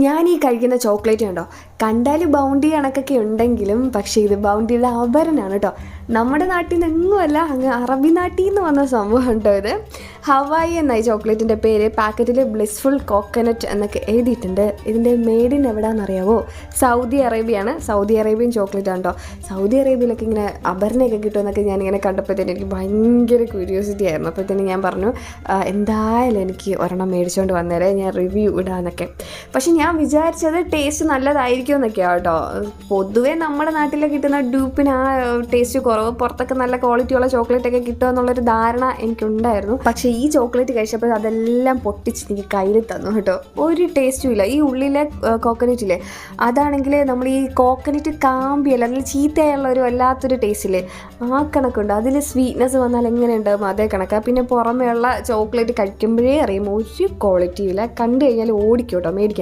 ഞാൻ ഈ കഴിക്കുന്ന ചോക്ലേറ്റ് കണ്ടോ, കണ്ടാൽ ബൗണ്ടി കണക്കൊക്കെ ഉണ്ടെങ്കിലും പക്ഷേ ഇത് ബൗണ്ടിയുടെ ആഭരണമാണ് കേട്ടോ. നമ്മുടെ നാട്ടിൽ നിന്നെങ്ങുമല്ല, അങ്ങ് അറബി നാട്ടിൽ നിന്ന് വന്ന സംഭവം കേട്ടോ ഇത്. ഹവായി എന്നായി ചോക്ലേറ്റിൻ്റെ പേര്. പാക്കറ്റിൽ ബ്ലിസ്ഫുൾ കോക്കനട്ട് എന്നൊക്കെ എഴുതിയിട്ടുണ്ട്. ഇതിൻ്റെ മെയ്ഡ് ഇൻ എവിടെയാണെന്നറിയാവോ? സൗദി അറേബ്യയാണ്. സൗദി അറേബ്യൻ ചോക്ലേറ്റ് ആണ് കേട്ടോ. സൗദി അറേബ്യയിലൊക്കെ ഇങ്ങനെ ആഭരണമൊക്കെ കിട്ടുമെന്നൊക്കെ ഞാനിങ്ങനെ കണ്ടപ്പോഴത്തേനും എനിക്ക് ഭയങ്കര ക്യൂരിയോസിറ്റി ആയിരുന്നു. അപ്പോഴത്തേനും ഞാൻ പറഞ്ഞു എന്തായാലും എനിക്ക് ഒരെണ്ണം മേടിച്ചുകൊണ്ട് വന്നേരെ, ഞാൻ റിവ്യൂ ഇടാമെന്നൊക്കെ. പക്ഷെ ഞാൻ വിചാരിച്ചത് ടേസ്റ്റ് നല്ലതായിരിക്കും എന്നൊക്കെയാണ് കേട്ടോ. പൊതുവേ നമ്മുടെ നാട്ടിൽ കിട്ടുന്ന ഡ്യൂപ്പിന് ആ ടേസ്റ്റ് കുറവ്, പുറത്തൊക്കെ നല്ല ക്വാളിറ്റിയുള്ള ചോക്ലേറ്റൊക്കെ കിട്ടുക എന്നുള്ളൊരു ധാരണ എനിക്കുണ്ടായിരുന്നു. പക്ഷേ ഈ ചോക്ലേറ്റ് കഴിച്ചപ്പോൾ അതെല്ലാം പൊട്ടിച്ച് എനിക്ക് കയ്യിൽ തന്നു കേട്ടോ. ഒരു ടേസ്റ്റും ഇല്ല. ഈ ഉള്ളിലെ കോക്കനറ്റില്ലേ, അതാണെങ്കിൽ നമ്മൾ ഈ കോക്കനറ്റ് കാമ്പിയല്ല, അല്ലെങ്കിൽ ചീത്തയായുള്ള ഒരു വല്ലാത്തൊരു ടേസ്റ്റില്ലേ, ആ കണക്കുണ്ട്. അതിൽ സ്വീറ്റ്നെസ് വന്നാൽ എങ്ങനെ ഉണ്ടാകും അതേ കണക്കാണ്. പിന്നെ പുറമേയുള്ള ചോക്ലേറ്റ് കഴിക്കുമ്പോഴേ അറിയും ഒരു ക്വാളിറ്റിയില്ല. കണ്ടു കഴിഞ്ഞാൽ ഓടിക്കും കേട്ടോ, മേടിക്കണം.